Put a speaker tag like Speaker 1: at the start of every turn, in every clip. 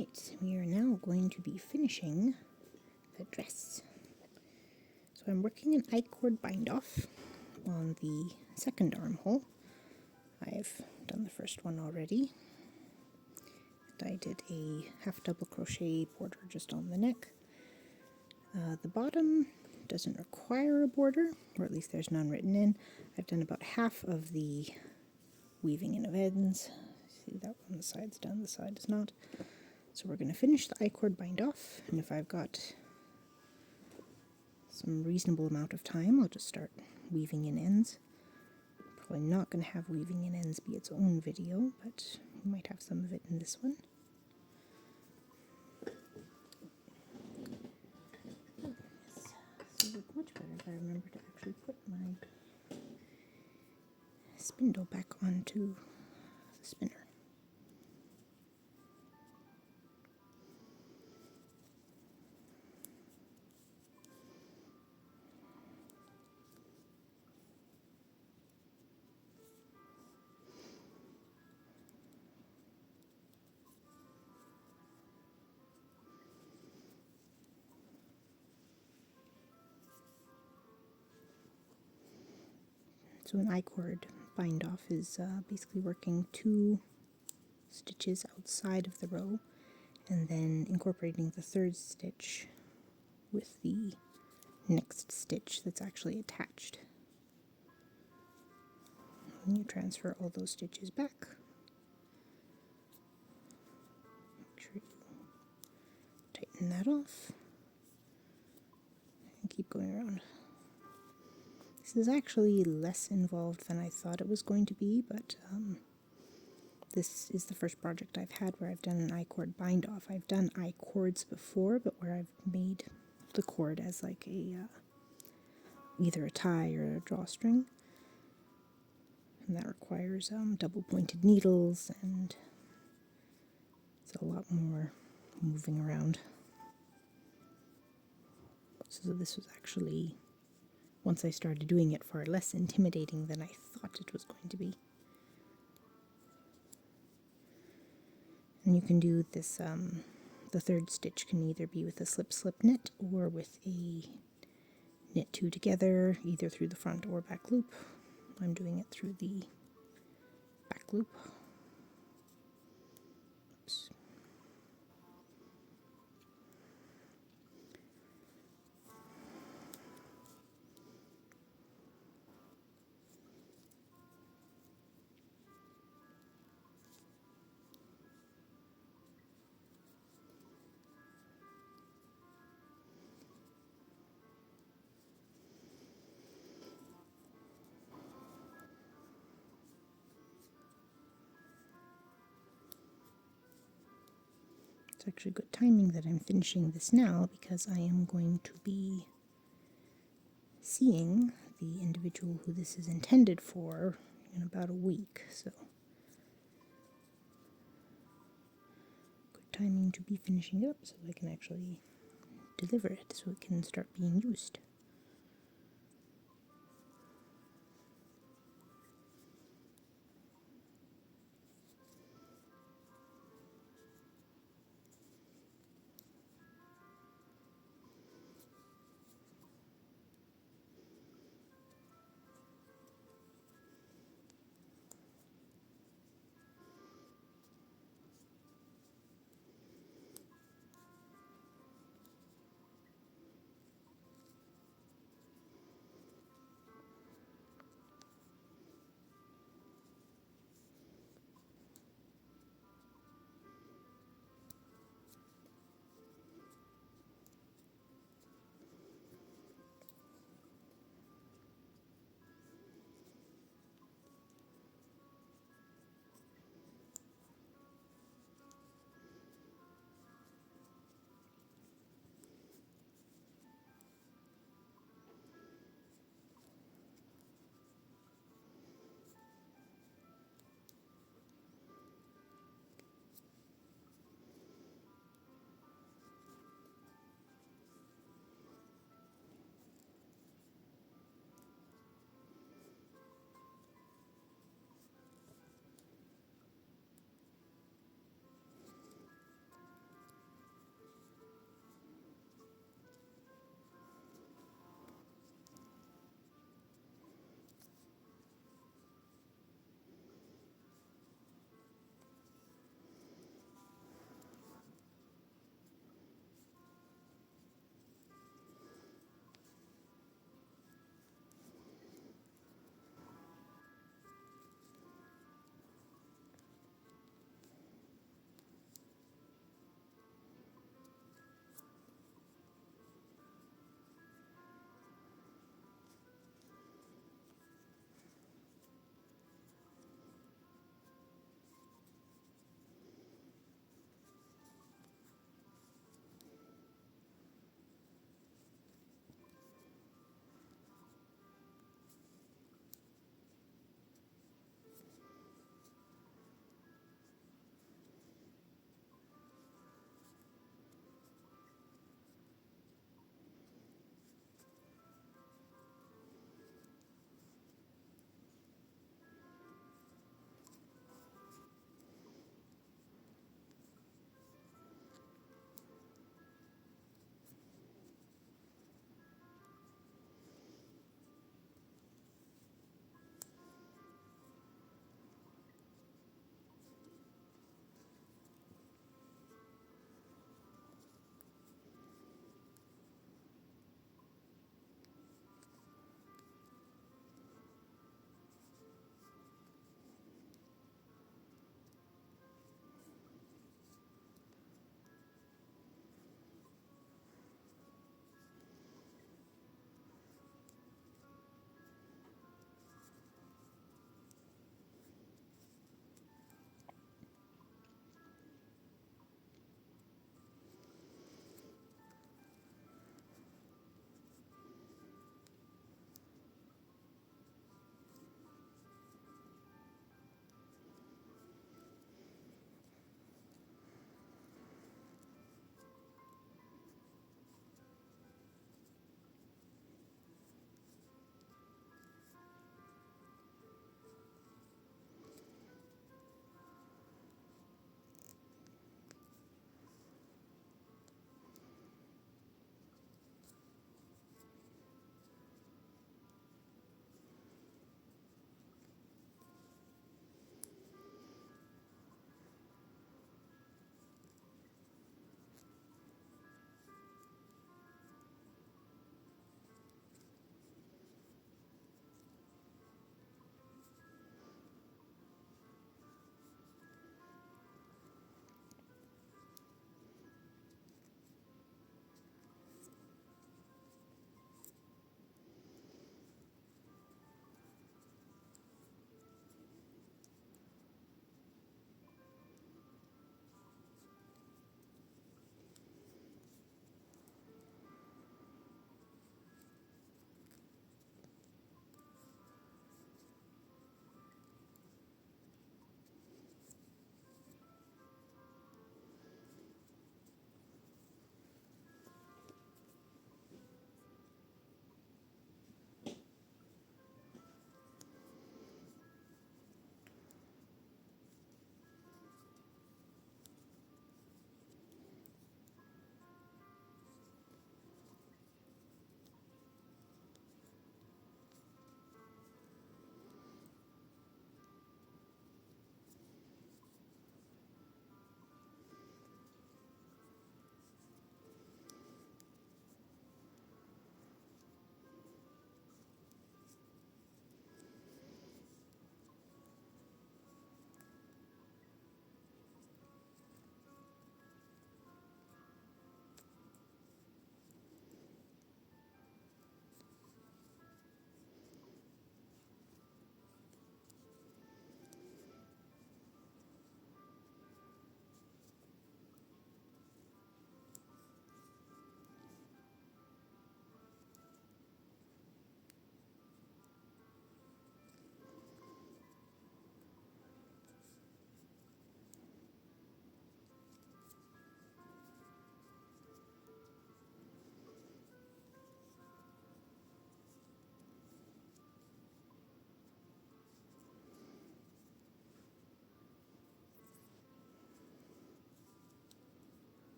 Speaker 1: Alright, we are now going to be finishing the dress. So I'm working an I-cord bind off on the second armhole. I've done the first one already. I did a half double crochet border just on the neck. The bottom doesn't require a border, or at least there's none written in. I've done about half of the weaving in of ends. See that one, the side's done, the side is not. So we're going to finish the I-cord bind off, and if I've got some reasonable amount of time, I'll just start weaving in ends. Probably not going to have weaving in ends be its own video, but we might have some of it in this one. This would look much better if I remember to actually put my spindle back onto the spinner. So an I-cord bind off is basically working 2 stitches outside of the row and then incorporating the 3rd stitch with the next stitch that's actually attached. And you transfer all those stitches back. Make sure you tighten that off and keep going around. This is actually less involved than I thought it was going to be, but this is the first project I've had where I've done an I-cord bind off. I've done I-cords before, but where I've made the cord as like a either a tie or a drawstring, and that requires double pointed needles, and it's a lot more moving around. So this was actually, once I started doing it, far less intimidating than I thought it was going to be. And you can do this, the 3rd stitch can either be with a slip knit or with a knit 2 together, either through the front or back loop. I'm doing it through the back loop. Oops. It's actually good timing that I'm finishing this now, because I am going to be seeing the individual who this is intended for in about a week, so good timing to be finishing it up so I can actually deliver it, so it can start being used.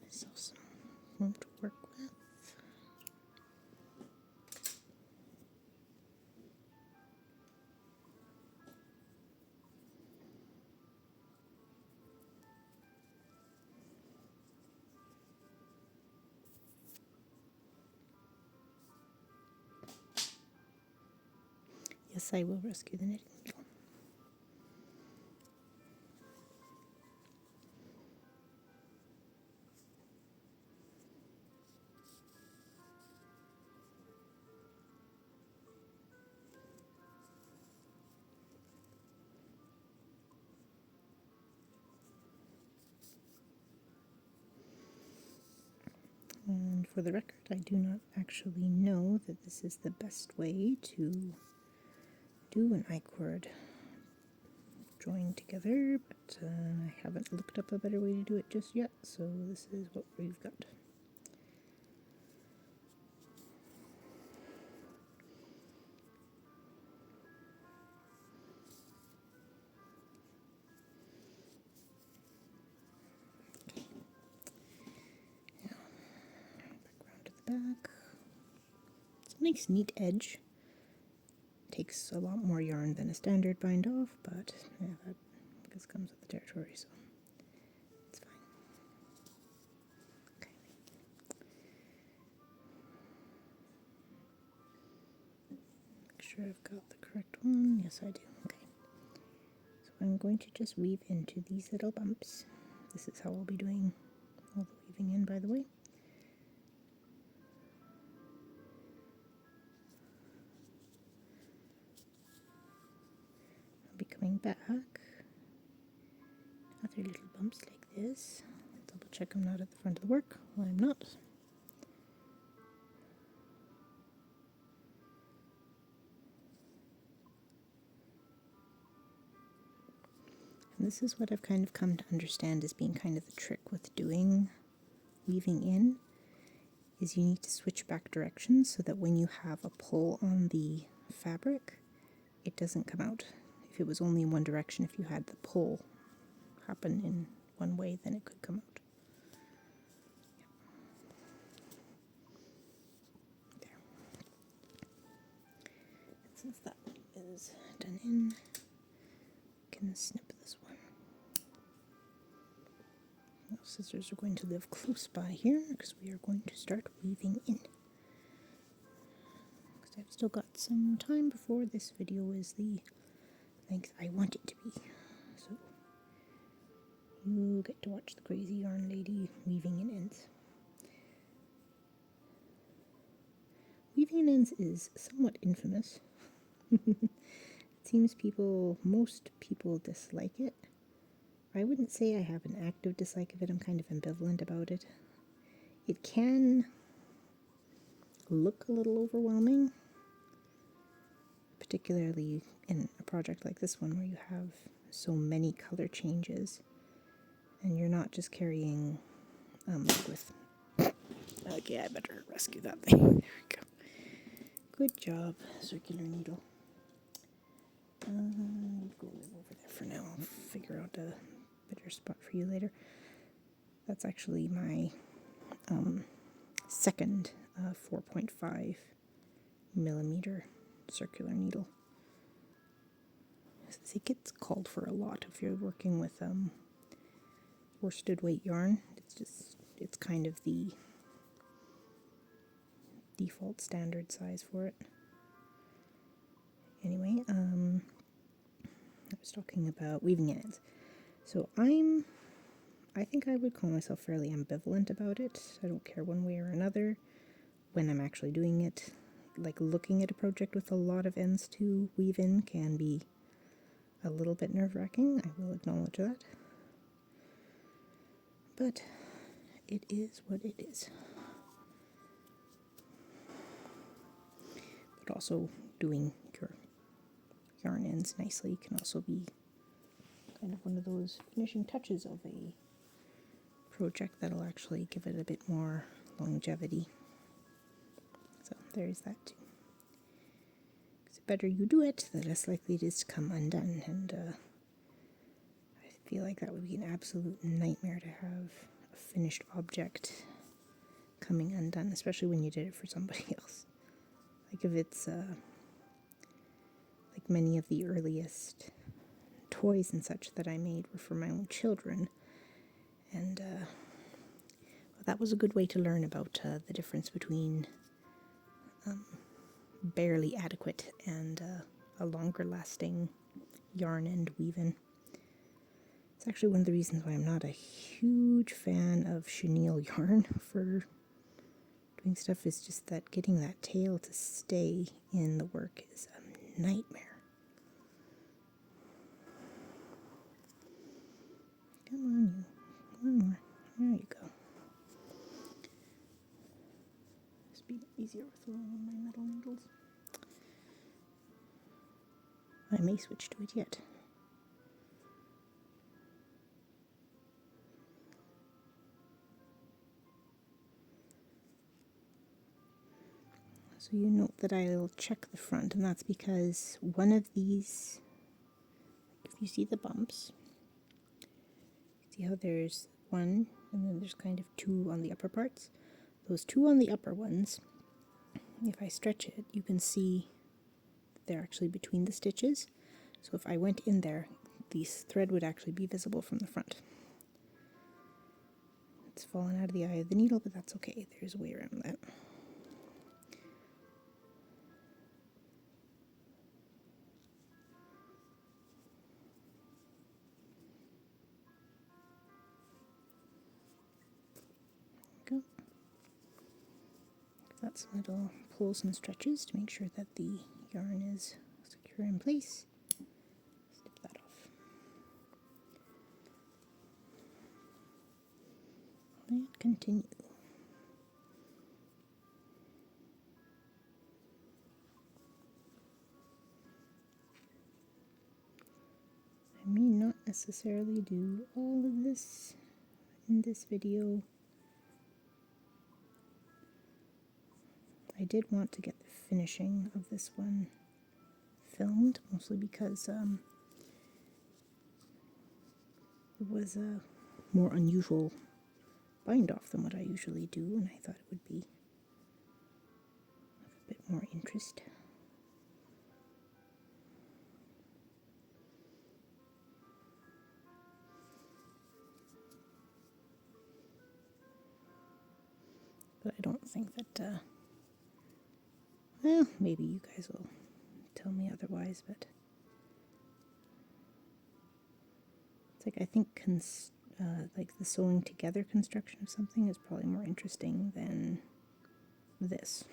Speaker 1: Still some room to work with. Yes, I will rescue the knitting needle. And for the record, I do not actually know that this is the best way to do an I-cord join together, but I haven't looked up a better way to do it just yet, so this is what we've got. Back round to the back. It's a nice neat edge. Takes a lot more yarn than a standard bind off, but yeah, that I guess comes with the territory, so it's fine. Okay. Make sure I've got the correct one. Yes, I do. Okay. So I'm going to just weave into these little bumps. This is how I'll be doing all the weaving in, by the way. I'll be coming back. Other little bumps like this. Double check I'm not at the front of the work. Well, I'm not. And this is what I've kind of come to understand as being kind of the trick with doing weaving in, is you need to switch back directions so that when you have a pull on the fabric, it doesn't come out. If it was only in one direction, if you had the pull happen in one way, then it could come out. There. And since that is done in, I can snip this one. Now, scissors are going to live close by here because we are going to start weaving in. Because I've still got some time before this video is the length I want it to be. So you get to watch the crazy yarn lady weaving in ends. Weaving in ends is somewhat infamous. It seems most people dislike it. I wouldn't say I have an active dislike of it. I'm kind of ambivalent about it. It can look a little overwhelming, particularly in a project like this one where you have so many color changes and you're not just carrying with okay, I better rescue that thing. There we go. Good job, circular needle. Go over there for now. I'll figure out a better spot for you later. That's actually my second 4.5 millimeter circular needle. It gets called for a lot if you're working with worsted weight yarn. It's kind of the default standard size for it. Anyway, I was talking about weaving in ends. So I think I would call myself fairly ambivalent about it. I don't care one way or another when I'm actually doing it. Like, looking at a project with a lot of ends to weave in can be a little bit nerve-wracking. I will acknowledge that. But it is what it is. But also doing your yarn ends nicely can also be kind of one of those finishing touches of a project that'll actually give it a bit more longevity. So there's that too. Because the better you do it, the less likely it is to come undone. And I feel like that would be an absolute nightmare to have a finished object coming undone, especially when you did it for somebody else. Like if it's like many of the earliest toys and such that I made were for my own children, and well, that was a good way to learn about the difference between barely adequate and a longer lasting yarn and weave-in. It's actually one of the reasons why I'm not a huge fan of chenille yarn for doing stuff, is just that getting that tail to stay in the work is a nightmare. Come on, you. One more. There you go. It's be easier with one of my metal needles. I may switch to it yet. So you note that I'll check the front, and that's because one of these, if you see the bumps, see how there's one and then there's kind of two on the upper parts? Those two on the upper ones, if I stretch it, you can see they're actually between the stitches. So if I went in there, this thread would actually be visible from the front. It's fallen out of the eye of the needle, but that's okay. There's a way around that. Go. Got some little pulls and stretches to make sure that the yarn is secure in place. Snip that off. And continue. I may not necessarily do all of this in this video. I did want to get the finishing of this one filmed, mostly because it was a more unusual bind off than what I usually do, and I thought it would be of a bit more interest. But I don't think that well, maybe you guys will tell me otherwise, but it's like I think like the sewing together construction of something is probably more interesting than this.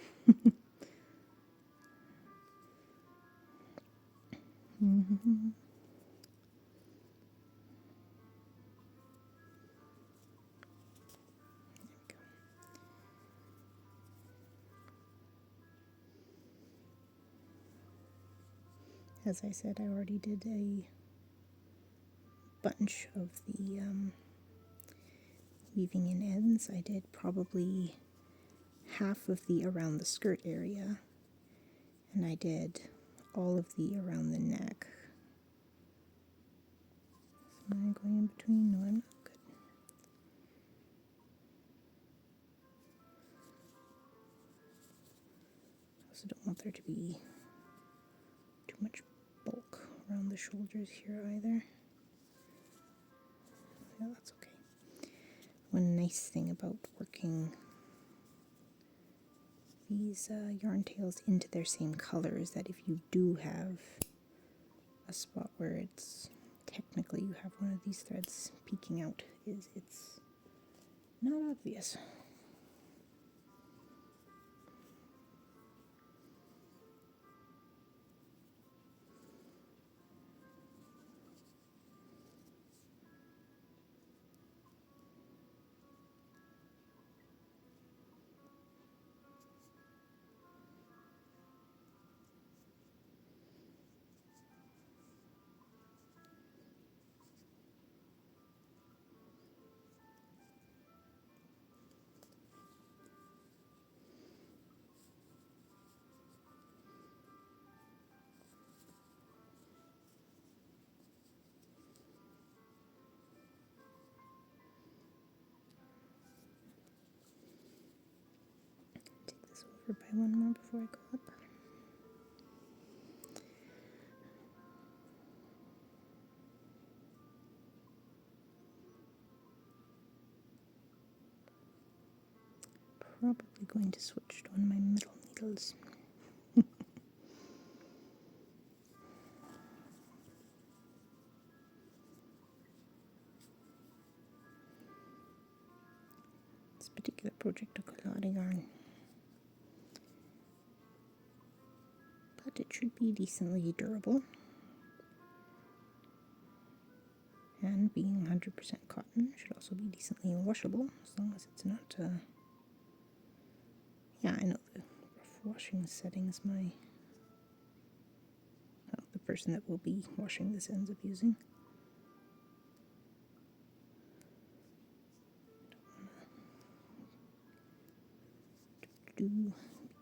Speaker 1: Mm-hmm. As I said, I already did a bunch of the weaving in ends. I did probably half of the around the skirt area, and I did all of the around the neck. Am I going in between? No, I'm not. Good. I also don't want there to be too much bulk around the shoulders here either. Yeah, that's okay. One nice thing about working these yarn tails into their same color is that if you do have a spot where it's technically you have one of these threads peeking out, it's not obvious. or buy one more before I go up. Probably going to switch to one of my middle needles. This particular project took a lot of yarn, but it should be decently durable. And being 100% cotton, should also be decently washable, as long as it's not, yeah, I know the rough washing settings the person that will be washing this ends up using. Don't want to be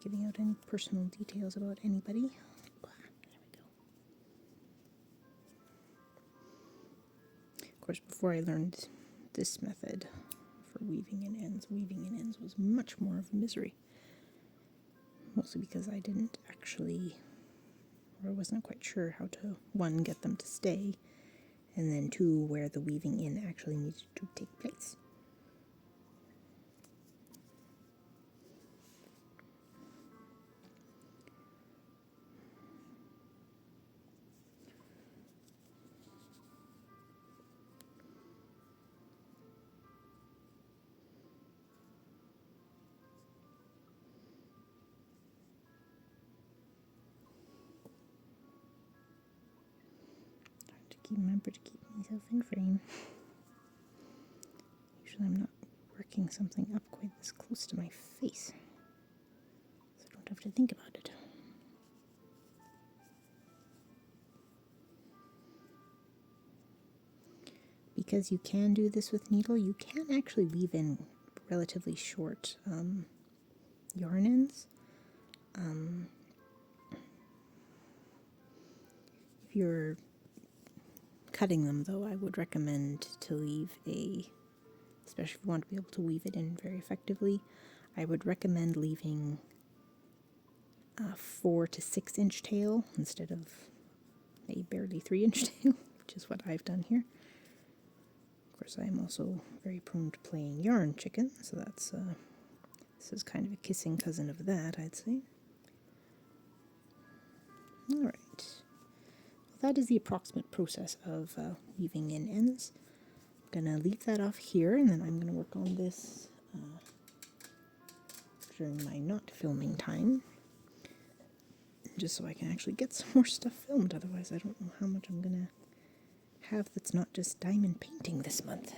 Speaker 1: giving out any personal details about anybody. There we go. Of course, before I learned this method for weaving in ends was much more of a misery. Mostly because I didn't actually, or I wasn't quite sure how to, one, get them to stay, and then two, where the weaving in actually needed to take place. Remember to keep myself in frame. Usually I'm not working something up quite this close to my face, so I don't have to think about it. Because you can do this with needle, you can actually weave in relatively short yarn ends. If you're cutting them, though, I would recommend to leave especially if you want to be able to weave it in very effectively, I would recommend leaving a 4 to 6 inch tail instead of a barely 3 inch tail, which is what I've done here. Of course, I am also very prone to playing yarn chicken, so that's this is kind of a kissing cousin of that, I'd say. All right. That is the approximate process of weaving in ends. I'm going to leave that off here, and then I'm going to work on this during my not filming time, just so I can actually get some more stuff filmed. Otherwise, I don't know how much I'm going to have that's not just diamond painting this month.